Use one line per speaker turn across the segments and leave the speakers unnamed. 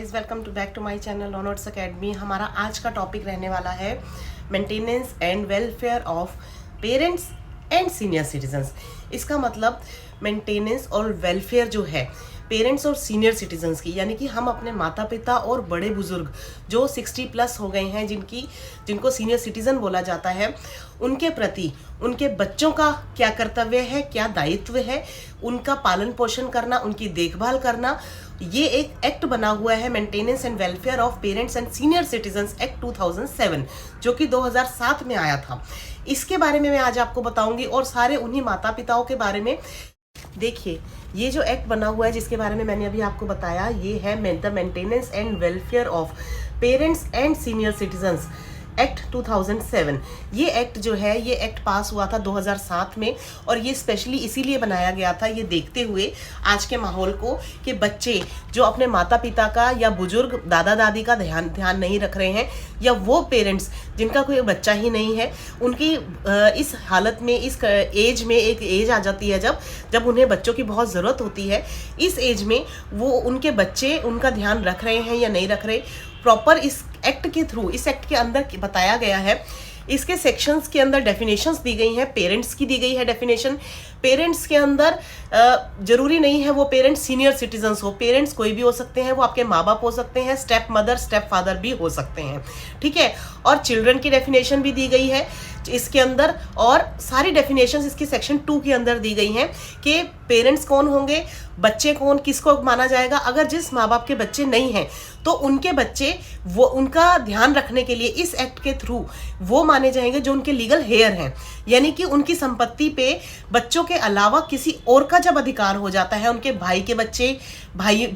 Guys, welcome to back to my channel Honours Academy. हमारा आज का टॉपिक रहने वाला है maintenance and welfare of parents and senior citizens. इसका मतलब मेंटेनेंस और वेलफेयर जो है पेरेंट्स और सीनियर सिटीजन्स की, यानी कि हम अपने माता पिता और बड़े बुजुर्ग जो 60 प्लस हो गए हैं, जिनको सीनियर सिटीजन बोला जाता है, उनके प्रति उनके बच्चों का क्या कर्तव्य है, क्या दायित्व है, उनका पालन पोषण करना, उनकी देखभाल करना। ये एक एक्ट बना हुआ है maintenance and welfare of parents and senior citizens act 2007, जो कि 2007 में आया था। इसके बारे में मैं आज आपको बताऊंगी और सारे उन्हीं माता पिताओं के बारे में। देखिए, ये जो एक्ट बना हुआ है जिसके बारे में मैंने अभी आपको बताया, ये है the maintenance and welfare of parents and senior citizens act 2007। ये एक्ट जो है, ये एक्ट पास हुआ था 2007 में, और ये स्पेशली इसीलिए बनाया गया था, ये देखते हुए आज के माहौल को, कि बच्चे जो अपने माता पिता का या बुजुर्ग दादा दादी का ध्यान नहीं रख रहे हैं, या वो पेरेंट्स जिनका कोई बच्चा ही नहीं है, उनकी इस हालत में, इस एज में, एक एज आ जाती है जब उन्हें बच्चों की बहुत ज़रूरत होती है। इस एज में वो उनके बच्चे उनका ध्यान रख रहे हैं या नहीं रख रहे, प्रॉपर इस एक्ट के थ्रू, इस एक्ट के अंदर बताया गया है। इसके सेक्शंस के अंदर डेफिनेशंस दी गई हैं। पेरेंट्स की दी गई है डेफिनेशन। पेरेंट्स के अंदर जरूरी नहीं है वो पेरेंट्स सीनियर सिटीजन्स हो, पेरेंट्स कोई भी हो सकते हैं, वो आपके माँ बाप हो सकते हैं, स्टेप मदर स्टेप फादर भी हो सकते हैं, ठीक है। और चिल्ड्रन की डेफिनेशन भी दी गई है इसके अंदर, और सारी डेफिनेशंस इसकी सेक्शन 2 के अंदर दी गई हैं कि पेरेंट्स कौन होंगे, बच्चे कौन, किसको माना जाएगा। अगर जिस माँ बाप के बच्चे नहीं हैं तो उनके बच्चे, वो उनका ध्यान रखने के लिए इस एक्ट के थ्रू वो माने जाएंगे जो उनके लीगल हेयर हैं, यानी कि उनकी संपत्ति पे बच्चों के अलावा किसी और का जब अधिकार हो जाता है, उनके भाई के बच्चे, भाई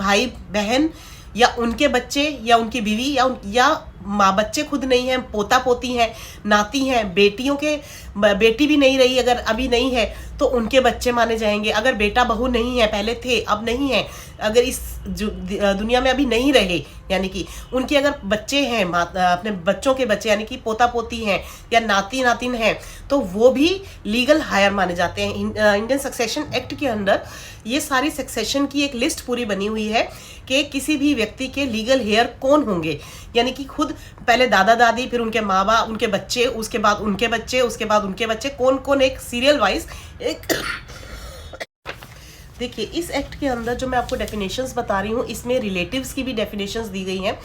बहन, या उनके बच्चे, या उनकी बीवी, या माँ बच्चे खुद नहीं हैं, पोता पोती हैं, नाती हैं, बेटी भी नहीं रही अगर अभी नहीं है तो उनके बच्चे माने जाएंगे। अगर बेटा बहू नहीं है, पहले थे अब नहीं है, अगर इस दुनिया में अभी नहीं रहे, यानी कि उनके अगर बच्चे हैं, अपने बच्चों के बच्चे, यानी कि पोता पोती हैं या नाती नातिन हैं, तो वो भी लीगल हायर माने जाते हैं। इंडियन सक्सेशन एक्ट के अंदर ये सारी सक्सेशन की एक लिस्ट पूरी बनी हुई है कि किसी भी व्यक्ति के लीगल हेयर कौन होंगे, यानी कि खुद पहले दादा दादी, फिर उनके माँ बाप, उनके बच्चे, उसके बाद उनके बच्चे, उसके बाद उनके बच्चे, कौन कौन, एक सीरियल वाइज एक देखिए, इस एक्ट के अंदर जो मैं आपको डेफिनेशंस बता रही हूँ, इसमें रिलेटिव्स की भी डेफिनेशंस दी गई हैं।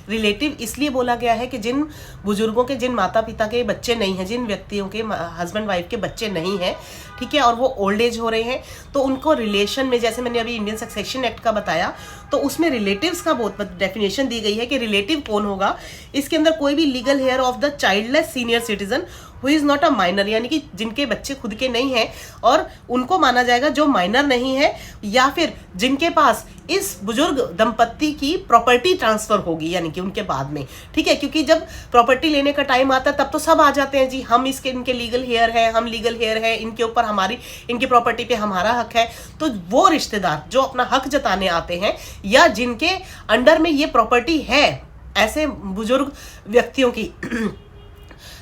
रिलेटिव इसलिए बोला गया है कि जिन बुजुर्गों के, जिन माता पिता के बच्चे नहीं हैं, जिन व्यक्तियों के हस्बैंड वाइफ के बच्चे नहीं हैं, ठीक है, और वो ओल्ड एज हो रहे हैं, तो उनको रिलेशन में, जैसे मैंने अभी इंडियन सक्सेशन एक्ट का बताया, तो उसमें रिलेटिव्स का बहुत डेफिनेशन दी गई है कि रिलेटिव कौन होगा। इसके अंदर कोई भी legal heir of the childless senior citizen who is not a minor, यानी कि जिनके बच्चे खुद के नहीं हैं, और उनको माना जाएगा जो माइनर नहीं है, या फिर जिनके पास इस बुजुर्ग दंपत्ति की प्रॉपर्टी ट्रांसफर होगी, यानी कि उनके बाद में, ठीक है। क्योंकि जब प्रॉपर्टी लेने का टाइम आता है तब तो सब आ जाते हैं, जी हम इनके लीगल हेयर हैं, हम लीगल हेयर हैं, इनके ऊपर इनकी प्रॉपर्टी पे हमारा हक है। तो वो रिश्तेदार जो अपना हक जताने आते हैं, या जिनके अंडर में ये प्रॉपर्टी है, ऐसे बुजुर्ग व्यक्तियों की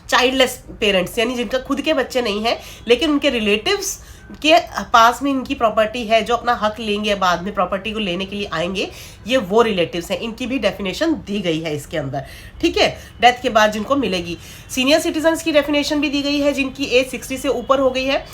चाइल्डलेस पेरेंट्स, यानी जिनका खुद के बच्चे नहीं हैं लेकिन उनके रिलेटिव्स के पास में इनकी प्रॉपर्टी है, जो अपना हक लेंगे, बाद में प्रॉपर्टी को लेने के लिए आएंगे, ये वो रिलेटिव्स हैं। इनकी भी डेफिनेशन दी गई है इसके अंदर, ठीक है, डेथ के बाद जिनको मिलेगी। सीनियर सिटीजन्स की डेफिनेशन भी दी गई है जिनकी एज 60 से ऊपर हो गई है,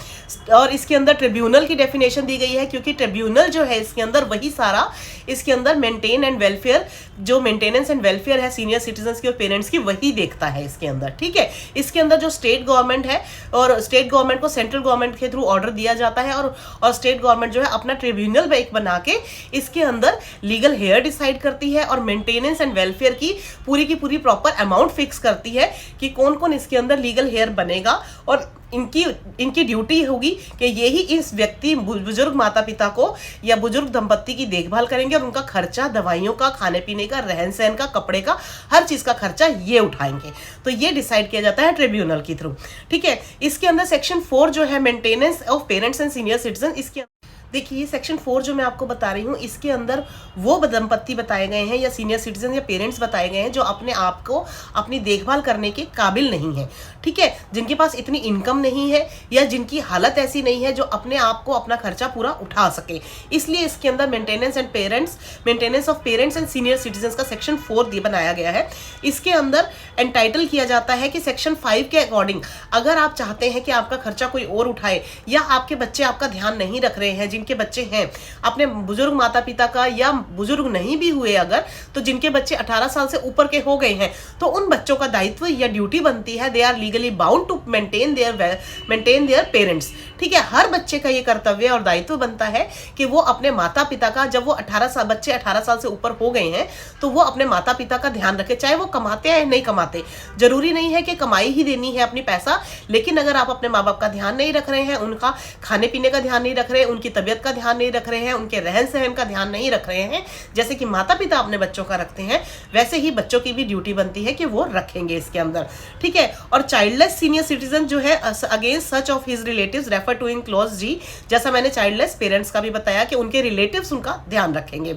और इसके अंदर ट्रिब्यूनल की डेफिनेशन दी गई है, क्योंकि ट्रिब्यूनल जो है इसके अंदर वही सारा, इसके अंदर मेंटेन एंड वेलफेयर, जो मेंटेनेंस एंड वेलफेयर है सीनियर सिटीजन्स की और पेरेंट्स की, वही देखता है इसके अंदर, ठीक है। इसके अंदर जो स्टेट गवर्नमेंट है, और स्टेट गवर्नमेंट को सेंट्रल गवर्नमेंट के थ्रू ऑर्डर दिया जाता है, और स्टेट गवर्नमेंट जो है अपना ट्रिब्यूनल एक बना के इसके अंदर लीगल हेयर डिसाइड करती है, और मेंटेनेंस एंड वेलफेयर की पूरी प्रॉपर अमाउंट फिक्स करती है कि कौन कौन इसके अंदर लीगल हेयर बनेगा, और इनकी ड्यूटी होगी कि यही इस व्यक्ति, बुजुर्ग माता पिता को या बुजुर्ग दंपत्ति की देखभाल करेंगे, और उनका खर्चा, दवाइयों का, खाने पीने का, रहन सहन का, कपड़े का, हर चीज का खर्चा ये उठाएंगे। तो ये डिसाइड किया जाता है ट्रिब्यूनल के थ्रू, ठीक है। इसके अंदर सेक्शन 4 जो है maintenance of parents and senior citizen, इसके देखिए ये सेक्शन 4 जो मैं आपको बता रही हूँ, इसके अंदर वो दंपत्ति बताए गए हैं या सीनियर सिटीजन या पेरेंट्स बताए गए हैं जो अपने आप को अपनी देखभाल करने के काबिल नहीं है, ठीक है, जिनके पास इतनी इनकम नहीं है या जिनकी हालत ऐसी नहीं है जो अपने आप को अपना खर्चा पूरा उठा सके। इसलिए इसके अंदर maintenance of parents and senior citizen का सेक्शन 4 बनाया गया है। इसके अंदर एंटाइटल किया जाता है कि सेक्शन 5 के अकॉर्डिंग अगर आप चाहते हैं कि आपका खर्चा कोई और उठाए या आपके बच्चे आपका ध्यान नहीं रख रहे हैं, जिनके बच्चे हैं अपने बुजुर्ग माता पिता का या बुजुर्ग नहीं भी हुए अगर, तो जिनके बच्चे 18 साल से ऊपर के हो गए हैं, तो उन बच्चों का दायित्व या ड्यूटी बनती है, they are legally bound to maintain their parents, ठीक है। हर बच्चे का ये कर्तव्य और दायित्व बनता है कि वो अपने माता पिता का, जब वो 18 साल से ऊपर हो गए हैं तो वो अपने माता पिता का ध्यान रखे, चाहे वो कमाते हैं या नहीं कमाते। जरूरी नहीं है कि कमाई ही देनी है अपनी पैसा, लेकिन अगर आप अपने माँ बाप का ध्यान नहीं रख रहे हैं, उनका खाने पीने का ध्यान नहीं रख रहे हैं, उनकी तबीयत का ध्यान नहीं रख रहे हैं, उनके रहन सहन का ध्यान नहीं रख रहे हैं, जैसे कि माता पिता अपने बच्चों का रखते हैं, वैसे ही बच्चों की भी ड्यूटी बनती है कि वो रखेंगे इसके अंदर, ठीक है। और चाइल्डलेस सीनियर सिटीजन जो है against such of his relatives refer to in clause G, जैसा मैंने चाइल्डलेस पेरेंट्स का भी बताया कि उनके रिलेटिव्स उनका ध्यान रखेंगे।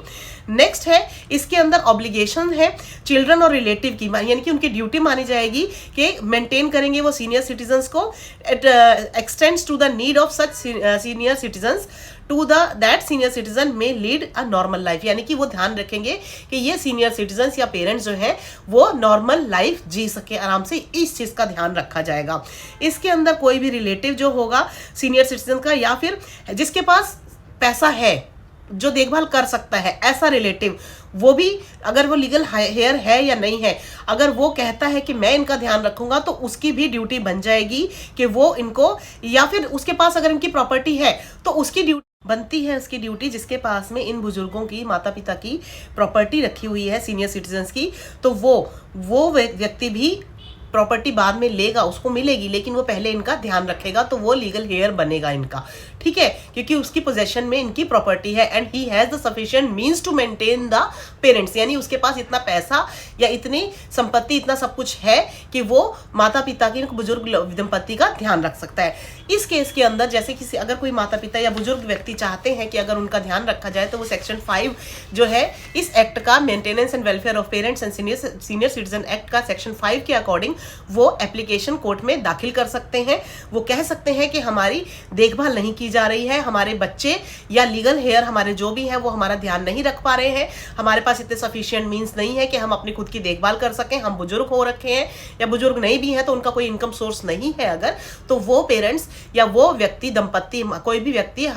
नेक्स्ट है इसके अंदर ऑब्लिगेशन है चिल्ड्रन और रिलेटिव की, यानी कि उनकी ड्यूटी मानी जाएगी कि मेंटेन करेंगे वो सीनियर सिटीजन्स को। It extends to the need of such senior citizens to that senior citizen may lead a normal life, यानी कि वो ध्यान रखेंगे कि ये सीनियर सिटीजन्स या पेरेंट्स जो हैं वो नॉर्मल लाइफ जी सके आराम से, इस चीज़ का ध्यान रखा जाएगा। इसके अंदर कोई भी रिलेटिव जो होगा सीनियर सिटीजन का या फिर जिसके पास पैसा है, जो देखभाल कर सकता है, ऐसा रिलेटिव, वो भी अगर वो लीगल हेयर है या नहीं है, अगर वो कहता है कि मैं इनका ध्यान रखूंगा तो उसकी भी ड्यूटी बन जाएगी कि वो इनको, या फिर उसके पास अगर इनकी प्रॉपर्टी है तो उसकी ड्यूटी बनती है, उसकी ड्यूटी जिसके पास में इन बुजुर्गों की माता पिता की प्रॉपर्टी रखी हुई है सीनियर सिटीजन्स की, तो वो व्यक्ति भी प्रॉपर्टी बाद में लेगा, उसको मिलेगी, लेकिन वो पहले इनका ध्यान रखेगा, तो वो लीगल हेयर बनेगा इनका, ठीक है, क्योंकि उसकी पोजेशन में इनकी प्रॉपर्टी है and he has the sufficient means to maintain the parents, यानी उसके पास इतना पैसा या इतनी संपत्ति, इतना सब कुछ है कि वो माता पिता की, बुजुर्ग दंपत्ति का ध्यान रख सकता है। इस केस के अंदर जैसे कि अगर कोई माता पिता या बुजुर्ग व्यक्ति चाहते हैं कि अगर उनका ध्यान रखा जाए, तो वो सेक्शन 5 जो है इस एक्ट का, maintenance and welfare of parents and senior citizen act का सेक्शन 5 के अकॉर्डिंग वो एप्लीकेशन कोर्ट में दाखिल कर सकते हैं। वो कह सकते हैं कि हमारी देखभाल नहीं की जा रही है, हमारे बच्चे या लीगल हेयर हमारे जो भी हैं वो हमारा ध्यान नहीं रख पा रहे हैं, हमारे पास इतने सफिशिएंट मींस नहीं है कि हम अपनी खुद की देखभाल कर सकें, हम बुजुर्ग हो रखे हैं या बुजुर्ग नहीं भी हैं तो उनका कोई इनकम सोर्स नहीं है अगर, तो वो पेरेंट्स या वो व्यक्ति, दंपत्ति, कोई भी व्यक्ति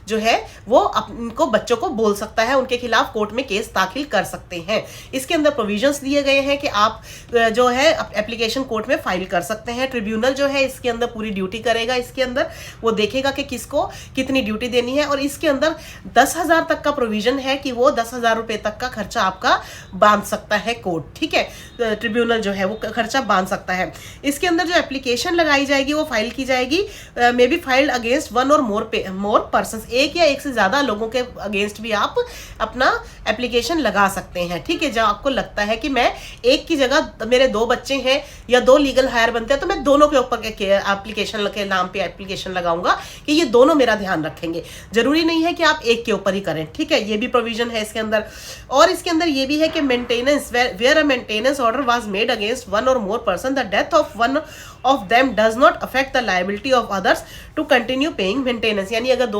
जो है वो इनको बच्चों को बोल सकता है, उनके खिलाफ कोर्ट में केस दाखिल कर सकते हैं। इसके अंदर प्रोविजंस दिए गए हैं कि आप जो है एप्लीकेशन कोर्ट में फाइल कर सकते हैं। ट्रिब्यूनल जो है इसके अंदर पूरी ड्यूटी करेगा, इसके अंदर वो देखेगा कि किसको कितनी ड्यूटी देनी है, और इसके अंदर 10,000 तक का प्रोविजन है कि वो 10,000 रुपए तक का खर्चा आपका बांध सकता है कोर्ट, ठीक है, ट्रिब्यूनल जो है वो खर्चा बांध सकता है। इसके अंदर जो एप्लीकेशन लगाई जाएगी वो फाइल की जाएगी, may be filed against one or more person, एक या एक से ज्यादा लोगों के अगेंस्ट भी आप अपना एप्लीकेशन लगा सकते हैं, ठीक है। जब आपको लगता है कि मैं एक की जगह, मेरे 2 बच्चे हैं या 2 लीगल हायर बनते हैं, तो मैं दोनों के ऊपर एप्लीकेशन के नाम पे एप्लीकेशन लगाऊंगा कि ये दोनों मेरा ध्यान रखेंगे, जरूरी नहीं है कि आप एक के ऊपर ही करें, ठीक है, ये भी प्रोविजन है इसके अंदर। और इसके अंदर ये भी है कि maintenance, where a maintenance order was made against one or more person, the death of one of them does not affect the liability of others to continue paying maintenance, यानी अगर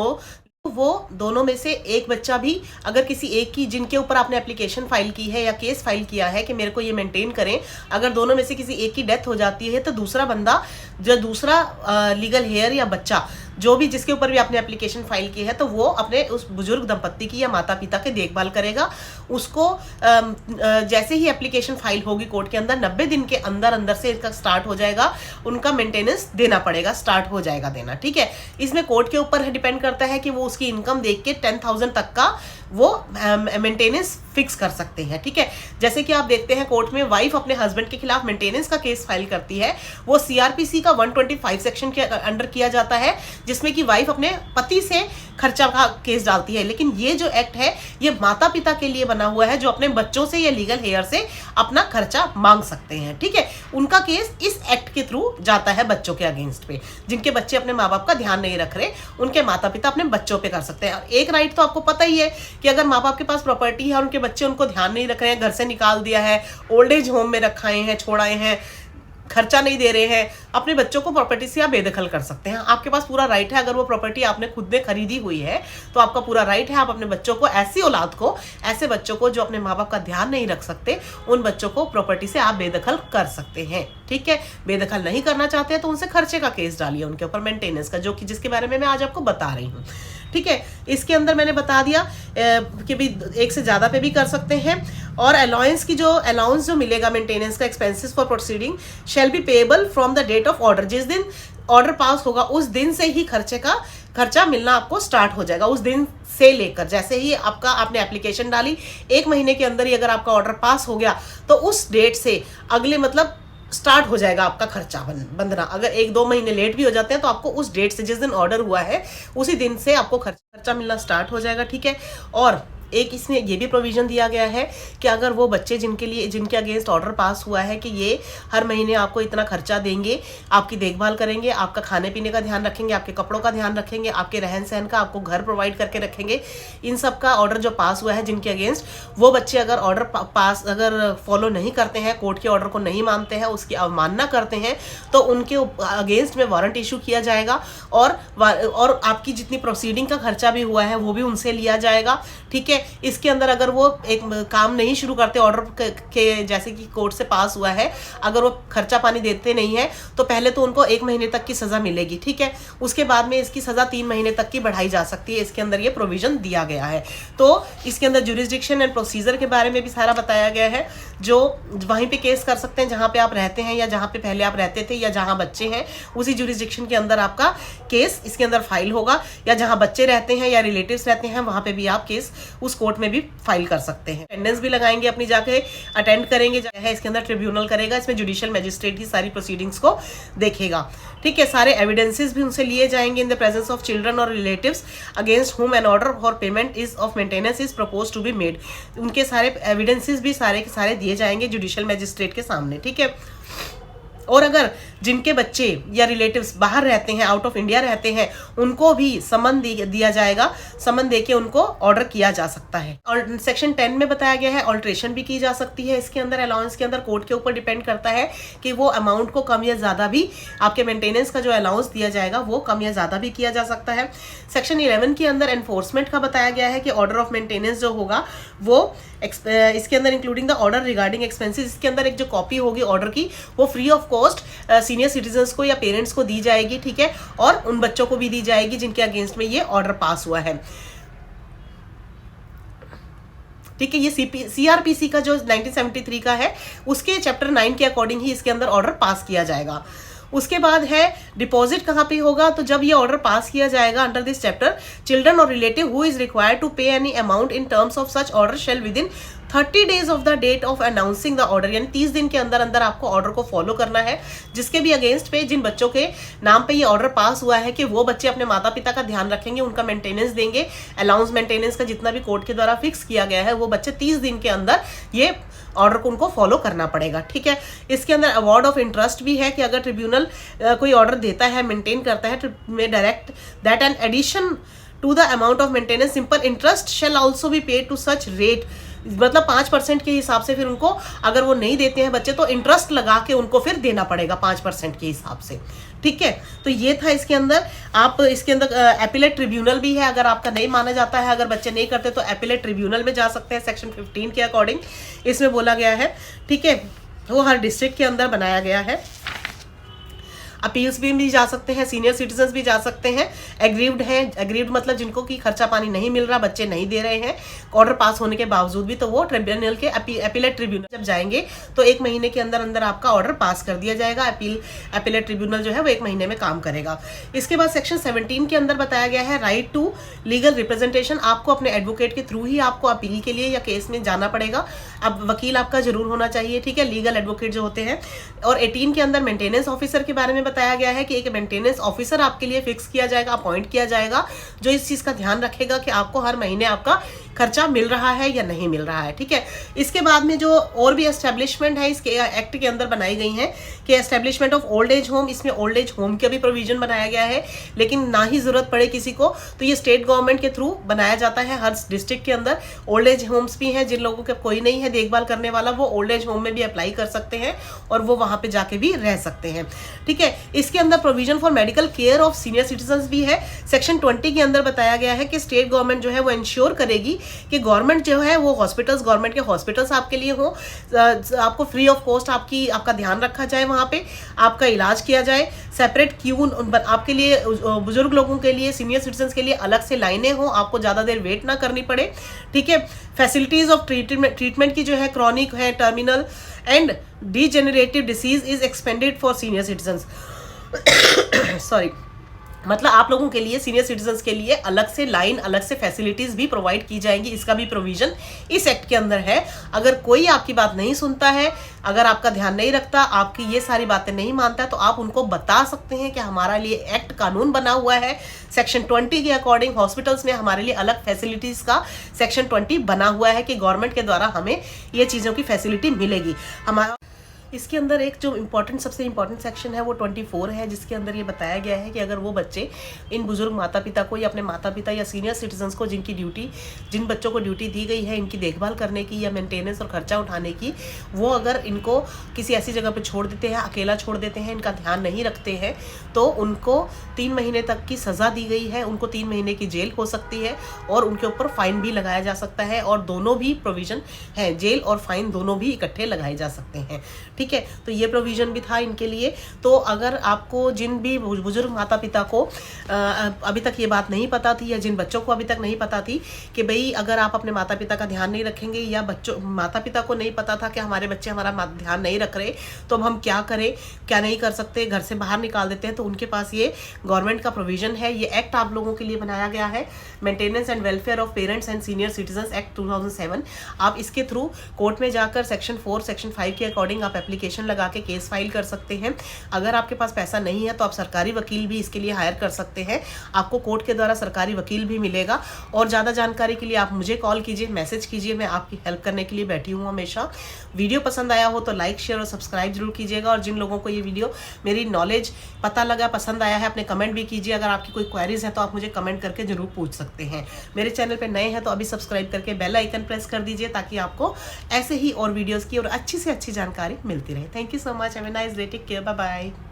वो दोनों में से एक बच्चा भी अगर किसी एक की, जिनके ऊपर आपने एप्लीकेशन फाइल की है या केस फाइल किया है कि मेरे को ये मेंटेन करें, अगर दोनों में से किसी एक की डेथ हो जाती है तो दूसरा बंदा, जो दूसरा लीगल हेयर या बच्चा जो भी जिसके ऊपर भी आपने एप्लीकेशन फाइल की है, तो वो अपने उस बुजुर्ग दंपत्ति की या माता पिता की देखभाल करेगा। उसको जैसे ही एप्लीकेशन फाइल होगी कोर्ट के अंदर 90 दिन के अंदर अंदर से इसका स्टार्ट हो जाएगा, उनका मेंटेनेंस देना पड़ेगा, स्टार्ट हो जाएगा देना, ठीक है। इसमें कोर्ट के ऊपर डिपेंड करता है कि वो उसकी इनकम देख के 10,000 तक का वो मेंटेनेंस फिक्स कर सकते हैं। ठीक है, जैसे कि आप देखते हैं कोर्ट में वाइफ अपने हस्बैंड के खिलाफ मेंटेनेंस का केस फाइल करती है, वो सीआरपीसी का 125 सेक्शन के अंडर किया जाता है, जिसमें कि वाइफ अपने पति से खर्चा का केस डालती है। लेकिन ये जो एक्ट है ये माता पिता के लिए बना हुआ है, जो अपने बच्चों से या लीगल हेयर से अपना खर्चा मांग सकते हैं। ठीक है, उनका केस इस एक्ट के थ्रू जाता है बच्चों के अगेंस्ट पे। जिनके बच्चे अपने माँ बाप का ध्यान नहीं रख रहे, उनके माता पिता अपने बच्चों पे कर सकते हैं। और एक राइट तो आपको पता ही है कि अगर माँ बाप के पास प्रॉपर्टी है और उनके बच्चे उनको ध्यान नहीं रख रहे हैं, घर से निकाल दिया है, ओल्ड एज होम में रखाए हैं, छोड़ाए हैं, खर्चा नहीं दे रहे हैं, अपने बच्चों को प्रॉपर्टी से आप बेदखल कर सकते हैं। आपके पास पूरा राइट है, अगर वो प्रॉपर्टी आपने खुद ने खरीदी हुई है तो आपका पूरा राइट है, आप अपने बच्चों को, ऐसी औलाद को, ऐसे बच्चों को जो अपने माँ बाप का ध्यान नहीं रख सकते, उन बच्चों को प्रॉपर्टी से आप बेदखल कर सकते हैं। ठीक है, बेदखल नहीं करना चाहते हैं तो उनसे खर्चे का केस डालिए उनके ऊपर, मेंटेनेंस का, जो कि जिसके बारे में मैं आज आपको बता रही हूँ। ठीक है, इसके अंदर मैंने बता दिया कि भी एक से ज़्यादा पे भी कर सकते हैं। और अलाउंस जो मिलेगा मेंटेनेंस का, expenses for proceeding shall be payable from the date of order. जिस दिन ऑर्डर पास होगा उस दिन से ही खर्चा मिलना आपको स्टार्ट हो जाएगा। उस दिन से लेकर जैसे ही आपने एप्लीकेशन डाली, 1 महीने के अंदर ही अगर आपका ऑर्डर पास हो गया तो उस डेट से अगले मतलब स्टार्ट हो जाएगा आपका खर्चा बंधना। अगर 1-2 महीने लेट भी हो जाते हैं तो आपको उस डेट से, जिस दिन ऑर्डर हुआ है उसी दिन से आपको खर्चा मिलना स्टार्ट हो जाएगा। ठीक है, और एक इसमें ये भी प्रोविजन दिया गया है कि अगर वो बच्चे जिनके अगेंस्ट ऑर्डर पास हुआ है कि ये हर महीने आपको इतना खर्चा देंगे, आपकी देखभाल करेंगे, आपका खाने पीने का ध्यान रखेंगे, आपके कपड़ों का ध्यान रखेंगे, आपके रहन सहन का, आपको घर प्रोवाइड करके रखेंगे, इन सब का ऑर्डर जो पास हुआ है जिनके अगेंस्ट, वो बच्चे अगर ऑर्डर पास अगर फॉलो नहीं करते हैं, कोर्ट के ऑर्डर को नहीं मानते हैं, उसकी अवमानना करते हैं, तो उनके अगेंस्ट में वारंट इशू किया जाएगा और आपकी जितनी प्रोसीडिंग का खर्चा भी हुआ है वो भी उनसे लिया जाएगा। ठीक है, इसके अंदर अगर वो एक काम नहीं शुरू करते ऑर्डर के, जैसे कि कोर्ट से पास हुआ है, अगर वो खर्चा पानी देते नहीं है तो पहले तो उनको 1 महीने तक की सजा मिलेगी। ठीक है, उसके बाद में इसकी सजा 3 महीने तक की बढ़ाई जा सकती है। इसके अंदर ये प्रोविजन दिया गया है। तो इसके अंदर ज्यूरिसडिक्शन एंड प्रोसीजर के बारे में भी सारा बताया गया है, जो वहीं पे केस कर सकते हैं जहां पे आप रहते हैं या जहां पे पहले आप रहते थे या जहां बच्चे हैं, उसी ज्यूरिसडिक्शन के अंदर आपका केस इसके अंदर फाइल होगा, या जहां बच्चे रहते हैं या रिलेटिव्स रहते हैं वहां पे भी आप केस उस कोर्ट में भी फाइल कर सकते हैं। अटेंडेंस भी लगाएंगे अपनी, जाके अटेंड करेंगे, है इसके अंदर ट्रिब्यूनल करेगा, इसमें जुडिशियल मैजिस्ट्रेट ही सारी प्रोसीडिंग्स को देखेगा। ठीक है, सारे एविडेंसेस भी उनसे लिए जाएंगे in the presence of children और relatives against whom an order for payment is of maintenance is propose to be made. उनके सारे एविडेंसेस भी सारे के सारे दिए जाएंगे जुडिशियल मैजिस्ट्रेट के सामने। ठीक है, और अगर जिनके बच्चे या रिलेटिव्स बाहर रहते हैं, आउट ऑफ इंडिया रहते हैं, उनको भी समन दिया जाएगा, समन देके उनको ऑर्डर किया जा सकता है। और सेक्शन 10 में बताया गया है ऑल्ट्रेशन भी की जा सकती है इसके अंदर। अलाउंस के अंदर कोर्ट के ऊपर डिपेंड करता है कि वो अमाउंट को कम या ज़्यादा भी, आपके मेंटेनेंस का जो अलाउंस दिया जाएगा वो कम या ज़्यादा भी किया जा सकता है। सेक्शन 11 के अंदर एनफोर्समेंट का बताया गया है कि ऑर्डर ऑफ मेंटेनेंस जो होगा वो इसके अंदर including the order regarding expenses, इसके अंदर एक जो कॉपी होगी ऑर्डर की वो free of cost senior citizens को या पेरेंट्स को दी जाएगी। ठीक है, और उन बच्चों को भी दी जाएगी जिनके अगेंस्ट में ये ऑर्डर पास हुआ है। ठीक है, ये सीआरपीसी का जो 1973 का है उसके चैप्टर 9 के अकॉर्डिंग ही इसके अंदर ऑर्डर पास किया जाएगा। उसके बाद है डिपॉजिट कहाँ पे होगा, तो जब ये ऑर्डर पास किया जाएगा अंडर दिस चैप्टर, चिल्ड्रन और relative who is required to pay any amount in terms of such order shall within 30 days of the date of announcing the order, यानी 30 दिन के अंदर अंदर आपको ऑर्डर को फॉलो करना है। जिसके भी अगेंस्ट पे, जिन बच्चों के नाम पे ये ऑर्डर पास हुआ है कि वो बच्चे अपने माता पिता का ध्यान रखेंगे, उनका मेंटेनेंस देंगे, अलाउंस मेंटेनेंस का जितना भी कोर्ट के द्वारा फिक्स किया गया है, वो बच्चे 30 दिन के अंदर ये ऑर्डर को उनको फॉलो करना पड़ेगा। ठीक है, इसके अंदर अवॉर्ड ऑफ इंटरेस्ट भी है कि अगर ट्रिब्यूनल कोई ऑर्डर देता है, मेंटेन करता है, may direct that an addition to the amount of maintenance simple interest shall also be paid to such rate, मतलब 5% के हिसाब से फिर उनको, अगर वो नहीं देते हैं बच्चे तो इंटरेस्ट लगा के उनको फिर देना पड़ेगा 5% के हिसाब से। ठीक है, तो ये था इसके अंदर। आप इसके अंदर एपिलेट ट्रिब्यूनल भी है, अगर आपका नहीं माना जाता है, अगर बच्चे नहीं करते तो एपिलेट ट्रिब्यूनल में जा सकते हैं। सेक्शन 15 के अकॉर्डिंग इसमें बोला गया है। ठीक है, वो हर डिस्ट्रिक्ट के अंदर बनाया गया है। अपील्स भी जा सकते हैं, सीनियर सिटीजन भी जा सकते हैं, एग्रीव्ड हैं, एग्रीव्ड मतलब जिनको की खर्चा पानी नहीं मिल रहा, बच्चे नहीं दे रहे हैं ऑर्डर पास होने के बावजूद भी, तो वो ट्रिब्यूनल के अपीलेट ट्रिब्यूनल जब जाएंगे तो 1 महीने के अंदर अंदर आपका ऑर्डर पास कर दिया जाएगा। अपीलेट ट्रिब्यूनल जो है वो 1 महीने में काम करेगा। इसके बाद सेक्शन 17 के अंदर बताया गया है राइट टू लीगल रिप्रेजेंटेशन। आपको अपने एडवोकेट के थ्रू ही आपको अपील के लिए या केस में जाना पड़ेगा। अब वकील आपका जरूर होना चाहिए, ठीक है, लीगल एडवोकेट जो होते हैं। और 18 के अंदर मेंटेनेंस ऑफिसर के बारे में बताया गया है कि एक मेंटेनेंस ऑफिसर आपके लिए फिक्स किया जाएगा, अपॉइंट किया जाएगा, जो इस चीज का ध्यान रखेगा कि आपको हर महीने आपका खर्चा मिल रहा है या नहीं मिल रहा है, ठीक है। इसके बाद में जो और भी एस्टेब्लिशमेंट है इसके एक्ट के अंदर बनाई गई हैं कि establishment of old age home, इसमें ओल्ड एज होम का भी प्रोविजन बनाया गया है, लेकिन ना ही जरूरत पड़े किसी को तो ये स्टेट गवर्नमेंट के थ्रू बनाया जाता है। हर डिस्ट्रिक्ट के अंदर ओल्ड एज होम्स भी हैं, जिन लोगों के कोई नहीं है देखभाल करने वाला वो ओल्ड एज होम में भी अप्लाई कर सकते हैं और वो वहां पे जाके भी रह सकते हैं, ठीक है। इसके अंदर provision for medical care of senior citizen भी है। सेक्शन 20 के अंदर बताया गया है कि स्टेट गवर्नमेंट जो है वो इंश्योर करेगी कि गवर्नमेंट जो है वो हॉस्पिटल्स, गवर्नमेंट के हॉस्पिटल्स आपके लिए हो, आपको फ्री ऑफ कॉस्ट आपका ध्यान रखा जाए, वहां पे आपका इलाज किया जाए, सेपरेट क्यू आपके लिए, बुजुर्ग लोगों के लिए, सीनियर सिटीजन के लिए अलग से लाइनें हो, आपको ज्यादा देर वेट ना करनी पड़े, ठीक है। फैसिलिटीज ऑफ ट्रीटमेंट की जो है क्रॉनिक है, terminal and degenerative disease is expanded for senior citizen sorry, मतलब आप लोगों के लिए, सीनियर सिटीजन्स के लिए अलग से लाइन, अलग से फैसिलिटीज भी प्रोवाइड की जाएंगी। इसका भी प्रोविजन इस एक्ट के अंदर है। अगर कोई आपकी बात नहीं सुनता है, अगर आपका ध्यान नहीं रखता, आपकी ये सारी बातें नहीं मानता है, तो आप उनको बता सकते हैं कि हमारा लिए एक्ट कानून बना हुआ है, सेक्शन 20 के अकॉर्डिंग हॉस्पिटल्स में हमारे लिए अलग फैसिलिटीज का सेक्शन 20 बना हुआ है कि गवर्नमेंट के द्वारा हमें ये चीज़ों की फैसिलिटी मिलेगी। हमारा इसके अंदर एक जो सबसे इम्पोर्टेंट सेक्शन है वो 24 है, जिसके अंदर ये बताया गया है कि अगर वो बच्चे इन बुजुर्ग माता पिता को या अपने माता पिता या सीनियर सिटीजन्स को जिन बच्चों को ड्यूटी दी गई है इनकी देखभाल करने की या मेंटेनेंस और खर्चा उठाने की, वो अगर इनको किसी ऐसी जगह पर छोड़ देते हैं, अकेला छोड़ देते हैं, इनका ध्यान नहीं रखते हैं, तो उनको 3 महीने तक की सज़ा दी गई है। उनको 3 महीने की जेल हो सकती है और उनके ऊपर फाइन भी लगाया जा सकता है, और दोनों भी प्रोविजन है, जेल और फाइन दोनों भी इकट्ठे लगाए जा सकते हैं, ठीक है। तो ये प्रोविजन भी था इनके लिए। तो अगर आपको जिन भी बुजुर्ग माता पिता को अभी तक ये बात नहीं पता थी, या जिन बच्चों को अभी तक नहीं पता थी कि भाई अगर आप अपने माता पिता का ध्यान नहीं रखेंगे, या माता पिता को नहीं पता था कि हमारे बच्चे हमारा ध्यान नहीं रख रहे, तो अब हम क्या करें, क्या नहीं कर सकते, घर से बाहर निकाल देते हैं, तो उनके पास ये गवर्नमेंट का प्रोविजन है। ये एक्ट आप लोगों के लिए बनाया गया है, maintenance and welfare of parents and senior citizen act 2007। आप इसके थ्रू कोर्ट में जाकर सेक्शन 4 सेक्शन 5 के अकॉर्डिंग आप एप्लीकेशन लगा के केस फाइल कर सकते हैं। अगर आपके पास पैसा नहीं है तो आप सरकारी वकील भी इसके लिए हायर कर सकते हैं, आपको कोर्ट के द्वारा सरकारी वकील भी मिलेगा। और ज़्यादा जानकारी के लिए आप मुझे कॉल कीजिए, मैसेज कीजिए, मैं आपकी हेल्प करने के लिए बैठी हूँ हमेशा। वीडियो पसंद आया हो तो लाइक, शेयर और सब्सक्राइब जरूर कीजिएगा। और जिन लोगों को ये वीडियो मेरी नॉलेज पता लगा, पसंद आया है, अपने कमेंट भी कीजिए। अगर आपकी कोई क्वेरीज है तो आप मुझे कमेंट करके जरूर पूछ सकते हैं। मेरे चैनल पर नए हैं तो अभी सब्सक्राइब करके बेल आइकन प्रेस कर दीजिए, ताकि आपको ऐसे ही और वीडियोज़ की और अच्छी से अच्छी जानकारी मिलती रहे। Thank you so much. Have a nice day. Take care. Bye bye.